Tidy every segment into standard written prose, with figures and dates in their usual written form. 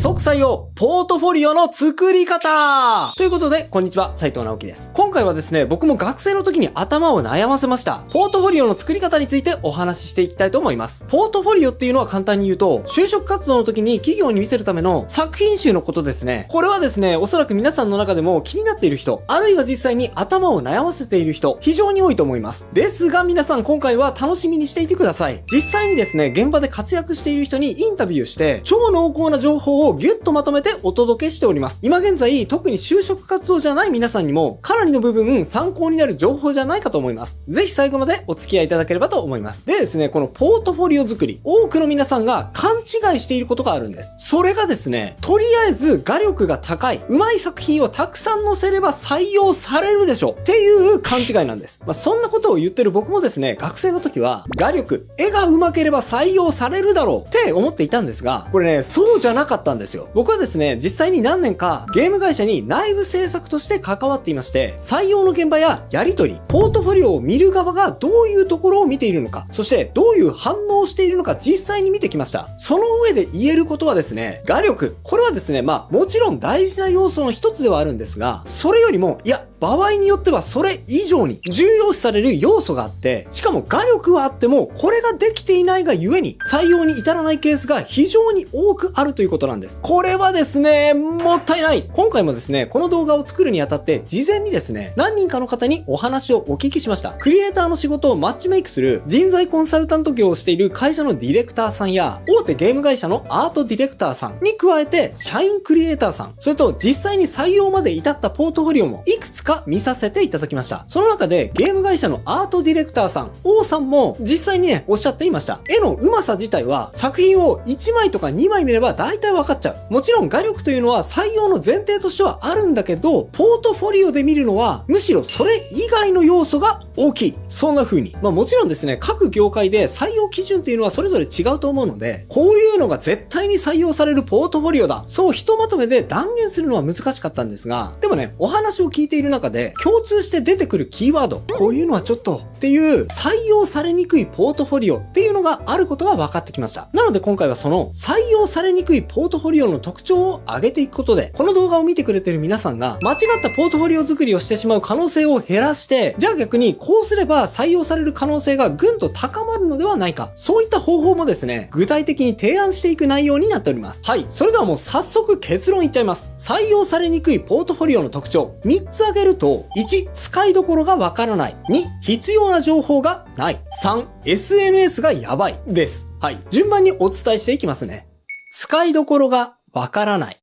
即採用ポートフォリオの作り方ということで、こんにちは、斉藤直樹です。今回はですね、僕も学生の時に頭を悩ませました。ポートフォリオの作り方についてお話ししていきたいと思います。ポートフォリオっていうのは簡単に言うと、就職活動の時に企業に見せるための作品集のことですね。これはですね、おそらく皆さんの中でも気になっている人、あるいは実際に頭を悩ませている人、非常に多いと思います。ですが皆さん今回は楽しみにしていてください。実際にですね、現場で活躍している人にインタビューして、超濃厚な情報をギュッとまとめてお届けしております。今現在、特に就職活動じゃない皆さんにも、かなりの部分参考になる情報じゃないかと思います。ぜひ最後までお付き合いいただければと思います。でですね、このポートフォリオ作り、多くの皆さんが勘違いしていることがあるんです。それがですね、とりあえず画力が高い、上手い作品をたくさん載せれば採用されるでしょっていう勘違いなんです。そんなことを言ってる僕もですね、学生の時は、画力、絵が上手ければ採用されるだろうって思っていたんですが、これね、そうじゃなかったんですよ。僕はですね、実際に何年かゲーム会社に内部制作として関わっていまして、採用の現場ややり取り、ポートフォリオを見る側がどういうところを見ているのか、そしてどういう反応をしているのか実際に見てきました。その上で言えることはですね、画力、これはですね、もちろん大事な要素の一つではあるんですが、それよりも、場合によってはそれ以上に重要視される要素があって、しかも画力はあってもこれができていないがゆえに採用に至らないケースが非常に多くあるということなんです。これはですね、もったいない。今回もですね、この動画を作るにあたって事前にですね、何人かの方にお話をお聞きしました。クリエイターの仕事をマッチメイクする人材コンサルタント業をしている会社のディレクターさんや、大手ゲーム会社のアートディレクターさんに加えて、社員クリエイターさん、それと実際に採用まで至ったポートフォリオもいくつか見させていただきました。その中でゲーム会社のアートディレクターさん、王さんも実際にね、おっしゃっていました。絵の上手さ自体は作品を1枚とか2枚見れば大体わかっちゃう。もちろん画力というのは採用の前提としてはあるんだけど、ポートフォリオで見るのはむしろそれ以外の要素が大きい。そんな風に。もちろんですね、各業界で採用基準というのはそれぞれ違うと思うので、こういうのが絶対に採用されるポートフォリオだ。そうひとまとめで断言するのは難しかったんですが、でもね、お話を聞いている中で共通して出てくるキーワード、こういうのはちょっとっていう採用されにくいポートフォリオっていうのがあることが分かってきました。なので今回はその採用されにくいポートフォリオの特徴を挙げていくことで、この動画を見てくれてる皆さんが間違ったポートフォリオ作りをしてしまう可能性を減らして、じゃあ逆にこうすれば採用される可能性がぐんと高まるのではないか、そういった方法もですね、具体的に提案していく内容になっております。はい、それではもう早速結論いっちゃいます。採用されにくいポートフォリオの特徴3つ挙げると、1、使いどころがわからない。2、必要な情報がない。3、SNS がやばいです。はい。順番にお伝えしていきますね。使いどころがわからない。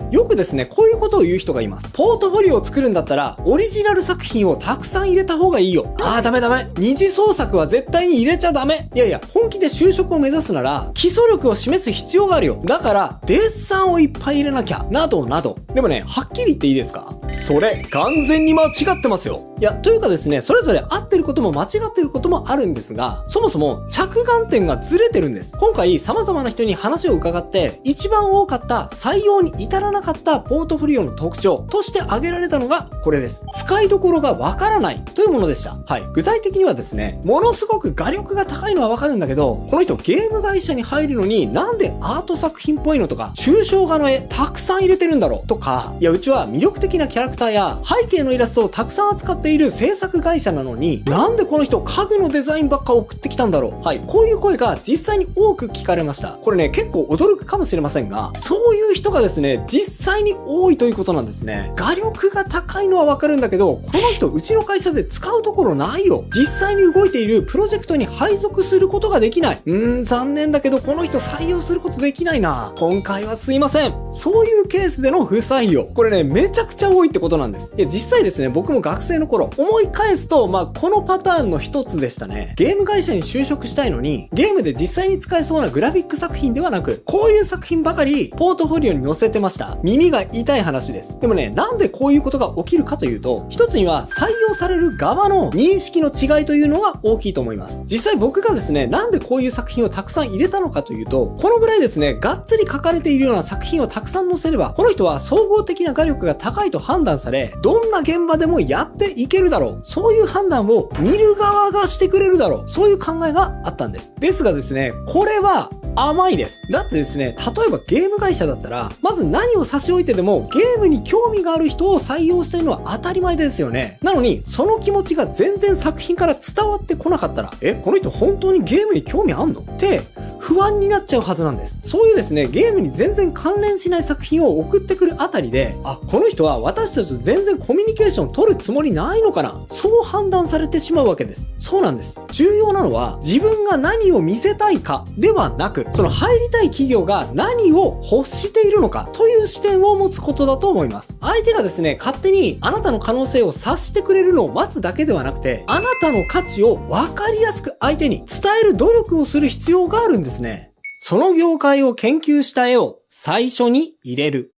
よくですね、こういうことを言う人がいます。ポートフォリオを作るんだったら、オリジナル作品をたくさん入れた方がいいよ。ダメ。二次創作は絶対に入れちゃダメ。本気で就職を目指すなら、基礎力を示す必要があるよ。だから、デッサンをいっぱい入れなきゃ。などなど。でもね、はっきり言っていいですか？それ、完全に間違ってますよ。というかですね、それぞれ合ってることも間違ってることもあるんですが、そもそも着眼点がずれてるんです。今回様々な人に話を伺って、一番多かった採用に至らなかったポートフォリオの特徴として挙げられたのがこれです。使いどころがわからないというものでした。はい。具体的にはですね、ものすごく画力が高いのはわかるんだけど、この人ゲーム会社に入るのになんでアート作品っぽいのとか、抽象画の絵たくさん入れてるんだろうとか、うちは魅力的なキャラクターや背景のイラストをたくさん扱っている制作会社なのに、なんでこの人家具のデザインばっか送ってきたんだろう。はい。こういう声が実際に多く聞かれました。これね、結構驚くかもしれませんが、そういう人がですね、実際に多いということなんですね。画力が高いのはわかるんだけど、この人うちの会社で使うところないよ。実際に動いているプロジェクトに配属することができない。残念だけどこの人採用することできないな。今回はすいません。そういうケースでの不採用。これね、めちゃくちゃ多いってことなんです。実際ですね、僕も学生の頃、思い返すと、このパターンの一つでしたね。ゲーム会社に就職したいのに、ゲームで実際に使えそうなグラフィック作品ではなく、こういう作品ばかりポートフォリオに載せてました。耳が痛い話です。でもね、なんでこういうことが起きるかというと、一つには採用される側の認識の違いというのが大きいと思います。実際僕がですね、なんでこういう作品をたくさん入れたのかというと、このぐらいですね、がっつり書かれているような作品をたくさん載せれば、この人は想総合的な画力が高いと判断され、どんな現場でもやっていけるだろう。そういう判断を見る側がしてくれるだろう。そういう考えがあったんです。ですがですね、これは甘いです。だってですね、例えばゲーム会社だったら、まず何を差し置いてでもゲームに興味がある人を採用してるのは当たり前ですよね。なのに、その気持ちが全然作品から伝わってこなかったら、この人本当にゲームに興味あんのって不安になっちゃうはずなんです。そういうですね、ゲームに全然関連しない作品を送ってくるあたりで、この人は私たちと全然コミュニケーションを取るつもりないのかな、そう判断されてしまうわけです。そうなんです。重要なのは、自分が何を見せたいかではなく、その入りたい企業が何を欲しているのかという視点を持つことだと思います。相手がですね、勝手にあなたの可能性を察してくれるのを待つだけではなくて、あなたの価値を分かりやすく相手に伝える努力をする必要があるんですね。その業界を研究した絵を最初に入れる。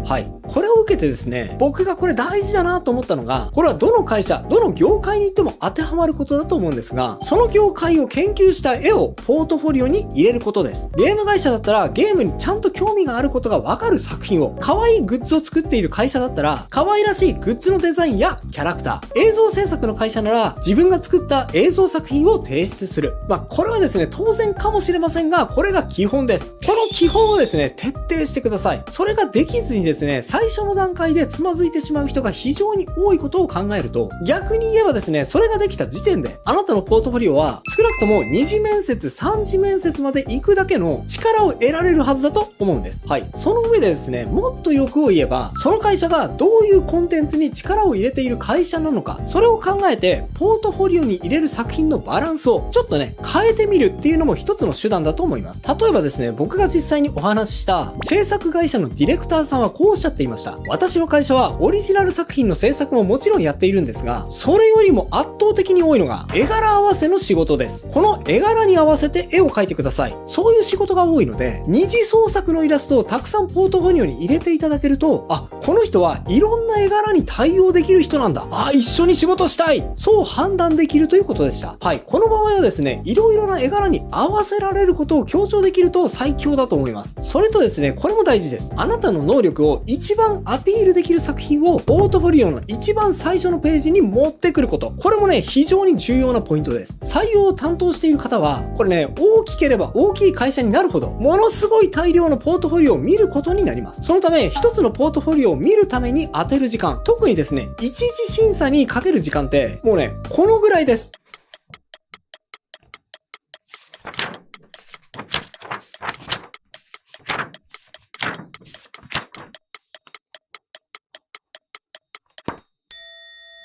はい。これを受けてですね、僕がこれ大事だなと思ったのが、これはどの会社、どの業界に行っても当てはまることだと思うんですが、その業界を研究した絵をポートフォリオに入れることです。ゲーム会社だったらゲームにちゃんと興味があることがわかる作品を、可愛いグッズを作っている会社だったら、可愛らしいグッズのデザインやキャラクター、映像制作の会社なら自分が作った映像作品を提出する。これはですね、当然かもしれませんが、これが基本です。この基本をですね、徹底してください。それができずにですね、最初の段階でつまずいてしまう人が非常に多いことを考えると、逆に言えばですね、それができた時点で、あなたのポートフォリオは少なくとも2次面接、3次面接まで行くだけの力を得られるはずだと思うんです。はい。その上でですね、もっと欲を言えば、その会社がどういうコンテンツに力を入れている会社なのか、それを考えて、ポートフォリオに入れる作品のバランスをちょっとね、変えてみるっていうのも一つの手段だと思います。例えばですね、僕が実際にお話しした制作会社のディレクターさんはこうおっしゃっていました。私の会社はオリジナル作品の制作ももちろんやっているんですが、それよりも圧倒的に多いのが絵柄合わせの仕事です。この絵柄に合わせて絵を描いてください。そういう仕事が多いので、二次創作のイラストをたくさんポートフォリオに入れていただけると、この人はいろんな絵柄に対応できる人なんだ。一緒に仕事したい。そう判断できるということでした。はい。この場合はですね、いろいろな絵柄に合わせられることを強調できると最強だと思います。それとですね、これも大事です。あなたの能力を一番アピールできる作品をポートフォリオの一番最初のページに持ってくること。これもね、非常に重要なポイントです。採用を担当している方は、これね、大きければ大きい会社になるほど、ものすごい大量のポートフォリオを見ることになります。そのため、一つのポートフォリオを見るために当てる時間、特にですね、一次審査にかける時間って、もうね、このぐらいです。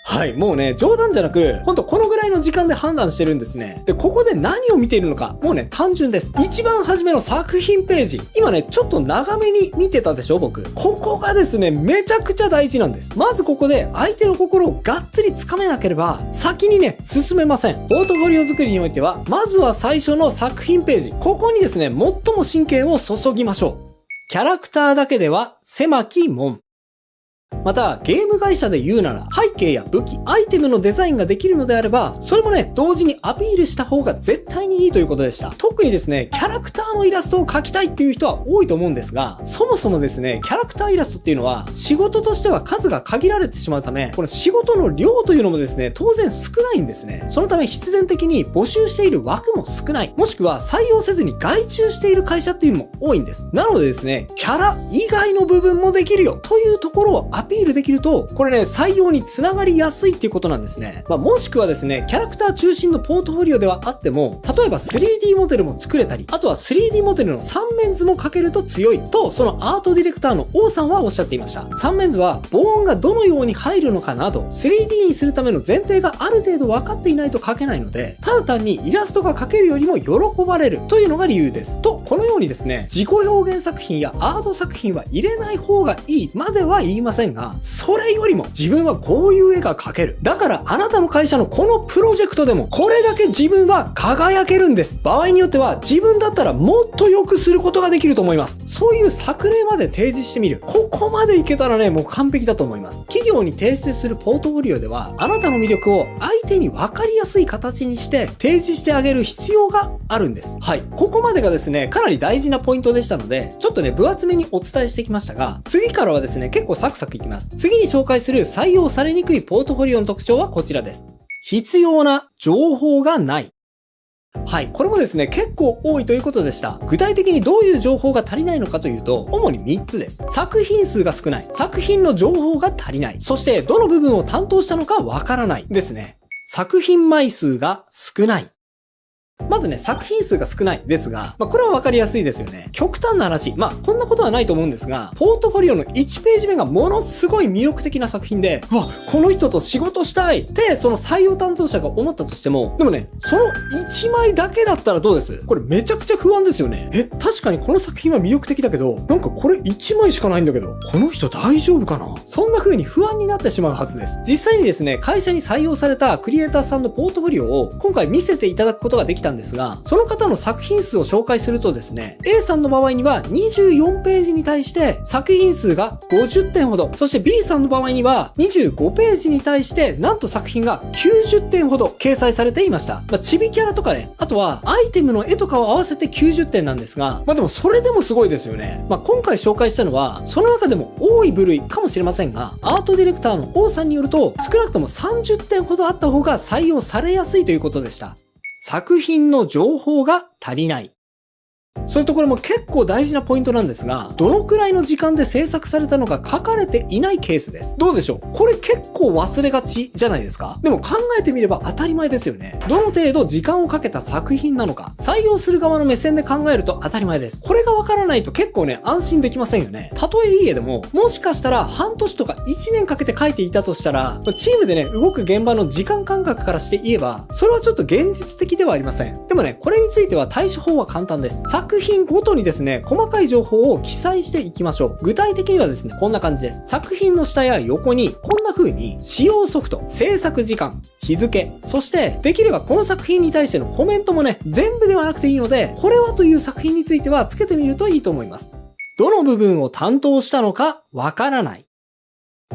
はい、もうね、冗談じゃなく、ほんとこのぐらいの時間で判断してるんですね。で、ここで何を見ているのか、もうね、単純です。一番初めの作品ページ。今ね、ちょっと長めに見てたでしょ、僕。ここがですね、めちゃくちゃ大事なんです。まずここで相手の心をがっつりつかめなければ、先にね、進めません。ポートフォリオ作りにおいては、まずは最初の作品ページ。ここにですね、最も神経を注ぎましょう。キャラクターだけでは狭き門。また、ゲーム会社で言うなら、背景や武器、アイテムのデザインができるのであれば、それもね、同時にアピールした方が絶対にいいということでした。特にですね、キャラクターのイラストを描きたいっていう人は多いと思うんですが、そもそもですね、キャラクターイラストっていうのは、仕事としては数が限られてしまうため、この仕事の量というのもですね、当然少ないんですね。そのため必然的に募集している枠も少ない。もしくは採用せずに外注している会社っていうのも多いんです。なのでですね、キャラ以外の部分もできるよというところをアピールできると、これね、採用につながりやすいっていうことなんですね。もしくはですね、キャラクター中心のポートフォリオではあっても、例えば 3D モデルも作れたり、あとは 3D モデルの3面図も描けると強いと、そのアートディレクターの王さんはおっしゃっていました。3面図は、防音がどのように入るのかなど、3D にするための前提がある程度分かっていないと描けないので、ただ単にイラストが描けるよりも喜ばれるというのが理由です。と、このようにですね、自己表現作品やアート作品は入れない方がいいまでは言いませせんが、それよりも自分はこういう絵が描ける。だからあなたの会社のこのプロジェクトでもこれだけ自分は輝けるんです。場合によっては自分だったらもっと良くすることができると思います。そういう作例まで提示してみる。ここまでいけたらね、もう完璧だと思います。企業に提出するポートフォリオでは、あなたの魅力を相手に分かりやすい形にして提示してあげる必要があるんです。はい。ここまでがですね、かなり大事なポイントでしたので、ちょっとね、分厚めにお伝えしてきましたが、次からはですね、結構サクサクいきます。次に紹介する採用されにくいポートフォリオの特徴はこちらです。必要な情報がない。はい。これもですね、結構多いということでした。具体的にどういう情報が足りないのかというと、主に3つです。作品数が少ない。作品の情報が足りない。そして、どの部分を担当したのかわからない。ですね。作品枚数が少ない。まずね、作品数が少ないですが、これはわかりやすいですよね。極端な話、こんなことはないと思うんですが、ポートフォリオの1ページ目がものすごい魅力的な作品で、うわ、この人と仕事したいって、その採用担当者が思ったとしても、でもね、その1枚だけだったらどうです？これめちゃくちゃ不安ですよね。確かにこの作品は魅力的だけど、なんかこれ1枚しかないんだけど、この人大丈夫かな？そんな風に不安になってしまうはずです。実際にですね、会社に採用されたクリエイターさんのポートフォリオを今回見せていただくことができたんですが、その方の作品数を紹介するとですね、A さんの場合には24ページに対して作品数が50点ほど、そして B さんの場合には25ページに対してなんと作品が90点ほど掲載されていました。チビキャラとかね、あとはアイテムの絵とかを合わせて90点なんですが、でもそれでもすごいですよね。今回紹介したのは、その中でも多い部類かもしれませんが、アートディレクターの王さんによると、少なくとも30点ほどあった方が採用されやすいということでした。作品の情報が足りない。そういうところも結構大事なポイントなんですが、どのくらいの時間で制作されたのか書かれていないケースです。どうでしょう？これ結構忘れがちじゃないですか？でも考えてみれば当たり前ですよね。どの程度時間をかけた作品なのか、採用する側の目線で考えると当たり前です。これがわからないと結構ね、安心できませんよね。たとえいい絵でも、もしかしたら半年とか1年かけて描いていたとしたら、チームでね、動く現場の時間感覚からして言えば、それはちょっと現実的ではありません。でもね、これについては対処法は簡単です。作品ごとにですね、細かい情報を記載していきましょう。具体的にはですね、こんな感じです。作品の下や横に、こんな風に、使用ソフト、制作時間、日付、そして、できればこの作品に対してのコメントもね、全部ではなくていいので、これはという作品についてはつけてみるといいと思います。どの部分を担当したのかわからない。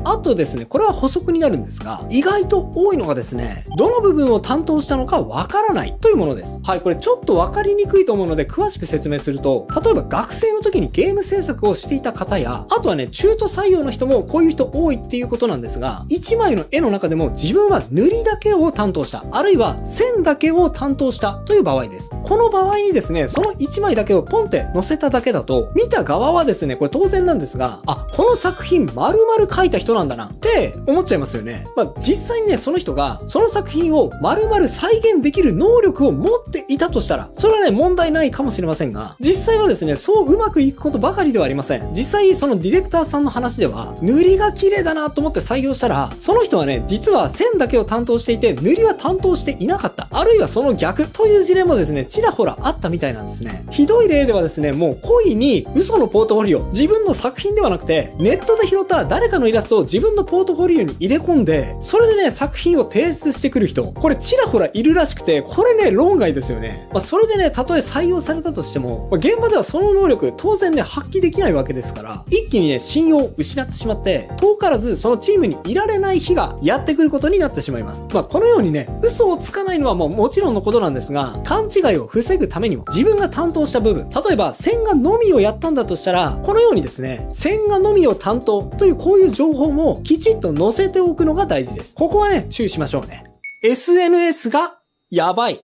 あとですね、これは補足になるんですが、意外と多いのがですね、どの部分を担当したのかわからないというものです。はい、これちょっとわかりにくいと思うので詳しく説明すると、例えば学生の時にゲーム制作をしていた方や、あとはね、中途採用の人もこういう人多いっていうことなんですが、1枚の絵の中でも自分は塗りだけを担当した、あるいは線だけを担当したという場合です。この場合にですね、その1枚だけをポンって載せただけだと、見た側はですね、これ当然なんですが、この作品丸々描いた人なんだなって思っちゃいますよね。実際にね、その人がその作品を丸々再現できる能力を持っていたとしたら、それはね、問題ないかもしれませんが、実際はですね、そううまくいくことばかりではありません。実際そのディレクターさんの話では、塗りが綺麗だなと思って採用したら、その人はね、実は線だけを担当していて、塗りは担当していなかった。あるいはその逆という事例もですね、ちらほらあったみたいなんですね。ひどい例ではですね、もう故意に嘘のポートフォリオ、自分の作品ではなくて、ネットで拾った誰かのイラストを自分のポートフォリオに入れ込んで、それでね、作品を提出してくる人、これちらほらいるらしくて、これね、論外ですよね。それでね、たとえ採用されたとしても、現場ではその能力、当然ね、発揮できないわけですから、一気にね、信用を失ってしまって、遠からずそのチームにいられない日がやってくることになってしまいます。このようにね、嘘をつかないのはもちろんのことなんですが、勘違いを防ぐためにも、自分が担当した部分、例えば線画のみをやったんだとしたら、このようにですね、線画のみを担当というこういう情報もきちっと載せておくのが大事です。ここはね、注意しましょうね。SNS がやばい。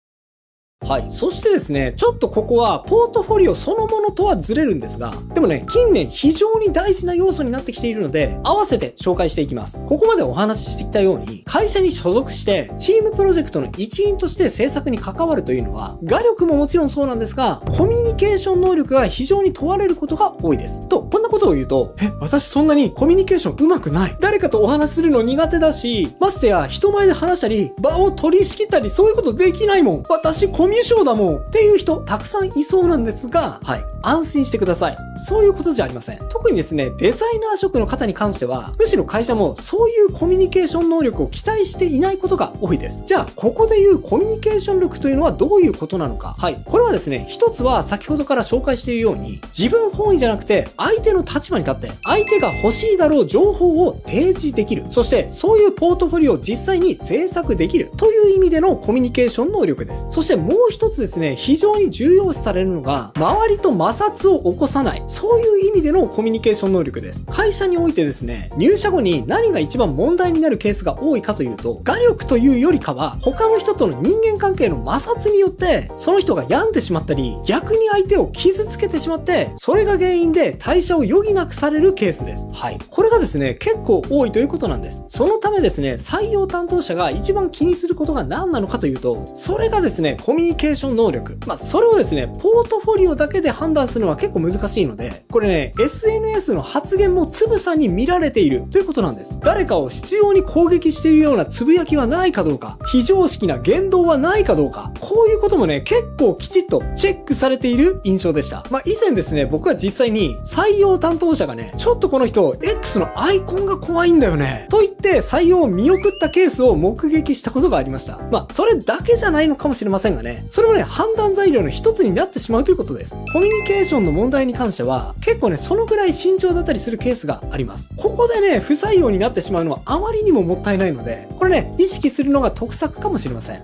はい。そしてですね、ちょっとここはポートフォリオそのものとはずれるんですが、でもね、近年非常に大事な要素になってきているので、合わせて紹介していきます。ここまでお話ししてきたように、会社に所属して、チームプロジェクトの一員として制作に関わるというのは、画力ももちろんそうなんですが、コミュニケーション能力が非常に問われることが多いです。と、こんなことを言うと、私そんなにコミュニケーション上手くない。誰かとお話しするの苦手だし、ましてや人前で話したり、場を取り仕切ったり、そういうことできないもん。私ココミュ障だもんっていう人たくさんいそうなんですが、はい。安心してください。そういうことじゃありません。特にですね、デザイナー職の方に関しては、むしろ会社もそういうコミュニケーション能力を期待していないことが多いです。じゃあ、ここでいうコミュニケーション力というのはどういうことなのか。はい。これはですね、一つは先ほどから紹介しているように、自分本位じゃなくて、相手の立場に立って、相手が欲しいだろう情報を提示できる。そして、そういうポートフォリオを実際に制作できるという意味でのコミュニケーション能力です。そしてもう一つですね、非常に重要視されるのが、周りと摩擦を起こさない。そういう意味でのコミュニケーション能力です。会社においてですね、入社後に何が一番問題になるケースが多いかというと、画力というよりかは、他の人との人間関係の摩擦によって、その人が病んでしまったり、逆に相手を傷つけてしまって、それが原因で退社を余儀なくされるケースです。はい。これがですね、結構多いということなんです。そのためですね、採用担当者が一番気にすることが何なのかというと、それがですね、コミュニケーション能力。それをですね、ポートフォリオだけで判断するのは結構難しいので、これね、SNS の発言もつぶさに見られているということなんです。誰かを執拗に攻撃しているようなつぶやきはないかどうか、非常識な言動はないかどうか、こういうこともね、結構きちっとチェックされている印象でした。以前ですね、僕は実際に採用担当者がね、ちょっとこの人、X のアイコンが怖いんだよね、と言って採用を見送ったケースを目撃したことがありました。それだけじゃないのかもしれませんがね、それもね、判断材料の一つになってしまうということです。コミュニケーションの問題に関しては、結構ね、そのぐらい慎重だったりするケースがあります。ここでね、不採用になってしまうのはあまりにももったいないので、これね、意識するのが得策かもしれません。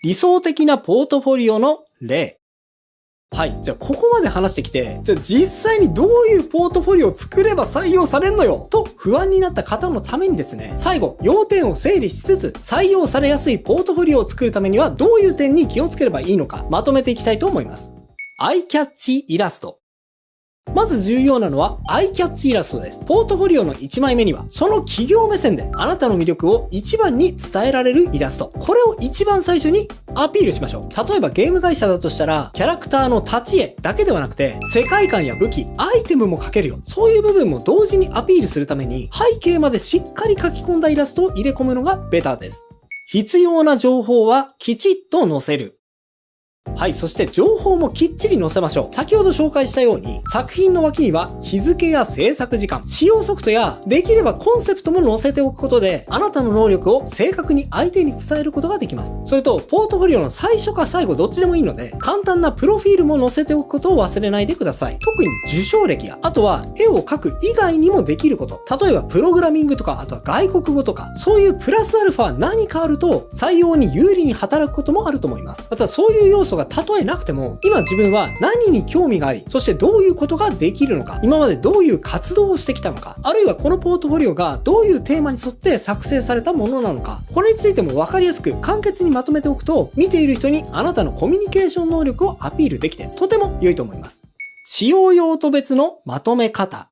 理想的なポートフォリオの例。はい。じゃあ、ここまで話してきて、じゃあ実際にどういうポートフォリオを作れば採用されんのよと不安になった方のためにですね、最後、要点を整理しつつ、採用されやすいポートフォリオを作るためにはどういう点に気をつければいいのか、まとめていきたいと思います。アイキャッチイラスト。まず重要なのはアイキャッチイラストです。ポートフォリオの1枚目には、その企業目線であなたの魅力を一番に伝えられるイラスト。これを一番最初にアピールしましょう。例えばゲーム会社だとしたら、キャラクターの立ち絵だけではなくて、世界観や武器、アイテムも描けるよ。そういう部分も同時にアピールするために、背景までしっかり書き込んだイラストを入れ込むのがベターです。必要な情報はきちっと載せる。はい、そして情報もきっちり載せましょう。先ほど紹介したように、作品の脇には日付や制作時間、使用ソフトや、できればコンセプトも載せておくことで、あなたの能力を正確に相手に伝えることができます。それと、ポートフォリオの最初か最後どっちでもいいので、簡単なプロフィールも載せておくことを忘れないでください。特に受賞歴や、あとは絵を描く以外にもできること。例えばプログラミングとか、あとは外国語とか、そういうプラスアルファ何かあると、採用に有利に働くこともあると思います。またそういう要素がたとえなくても、今自分は何に興味があり、そしてどういうことができるのか、今までどういう活動をしてきたのか、あるいはこのポートフォリオがどういうテーマに沿って作成されたものなのか、これについても分かりやすく簡潔にまとめておくと、見ている人にあなたのコミュニケーション能力をアピールできて、とても良いと思います。使用用途別のまとめ方。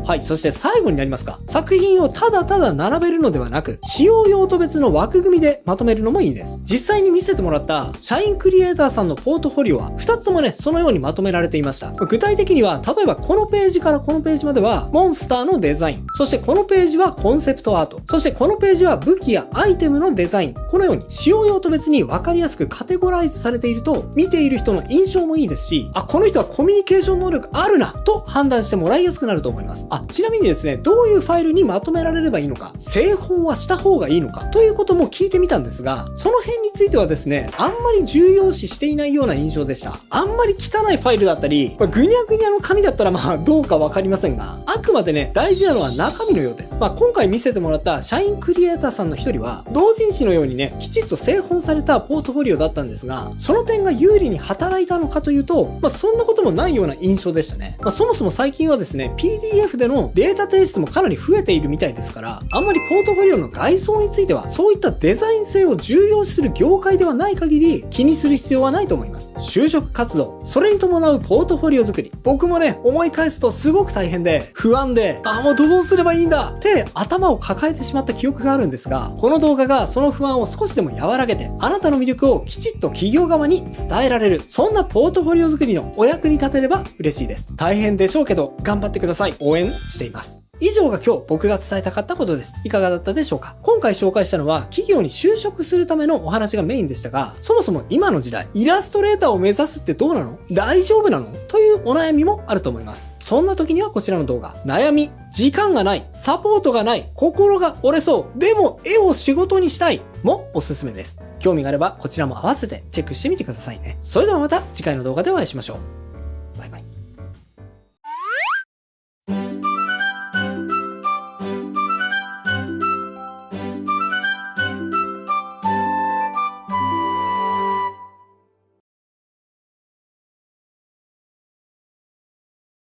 はい。そして最後になりますが、作品をただただ並べるのではなく、使用用途別の枠組みでまとめるのもいいです。実際に見せてもらった社員クリエイターさんのポートフォリオは、2つともね、そのようにまとめられていました。具体的には、例えばこのページからこのページまでは、モンスターのデザイン。そしてこのページはコンセプトアート。そしてこのページは武器やアイテムのデザイン。このように、使用用途別に分かりやすくカテゴライズされていると、見ている人の印象もいいですし、この人はコミュニケーション能力あるな、と判断してもらいやすくなると思います。ちなみにですね、どういうファイルにまとめられればいいのか、製本はした方がいいのか、ということも聞いてみたんですが、その辺についてはですね、あんまり重要視していないような印象でした。あんまり汚いファイルだったり、ぐにゃぐにゃの紙だったらどうかわかりませんが、あくまでね、大事なのは中身のようです。今回見せてもらった社員クリエイターさんの一人は、同人誌のようにね、きちっと製本されたポートフォリオだったんですが、その点が有利に働いたのかというと、そんなこともないような印象でしたね。そもそも最近はですね、PDF でのデータ提出もかなり増えているみたいですから、あんまりポートフォリオの外装については、そういったデザイン性を重要視する業界ではない限り、気にする必要はないと思います。就職活動、それに伴うポートフォリオ作り。僕もね、思い返すとすごく大変で、不安で、もうどうすればいいんだって頭を抱えてしまった記憶があるんですが、この動画がその不安を少しでも和らげて、あなたの魅力をきちっと企業側に伝えられる、そんなポートフォリオ作りのお役に立てれば嬉しいです。大変でしょうけど、頑張ってください。応援しています。以上が今日僕が伝えたかったことです。いかがだったでしょうか？今回紹介したのは企業に就職するためのお話がメインでしたが、そもそも今の時代、イラストレーターを目指すってどうなの？大丈夫なの？というお悩みもあると思います。そんな時にはこちらの動画、悩み、時間がない、サポートがない、心が折れそう、でも絵を仕事にしたいもおすすめです。興味があればこちらも合わせてチェックしてみてくださいね。それではまた次回の動画でお会いしましょう。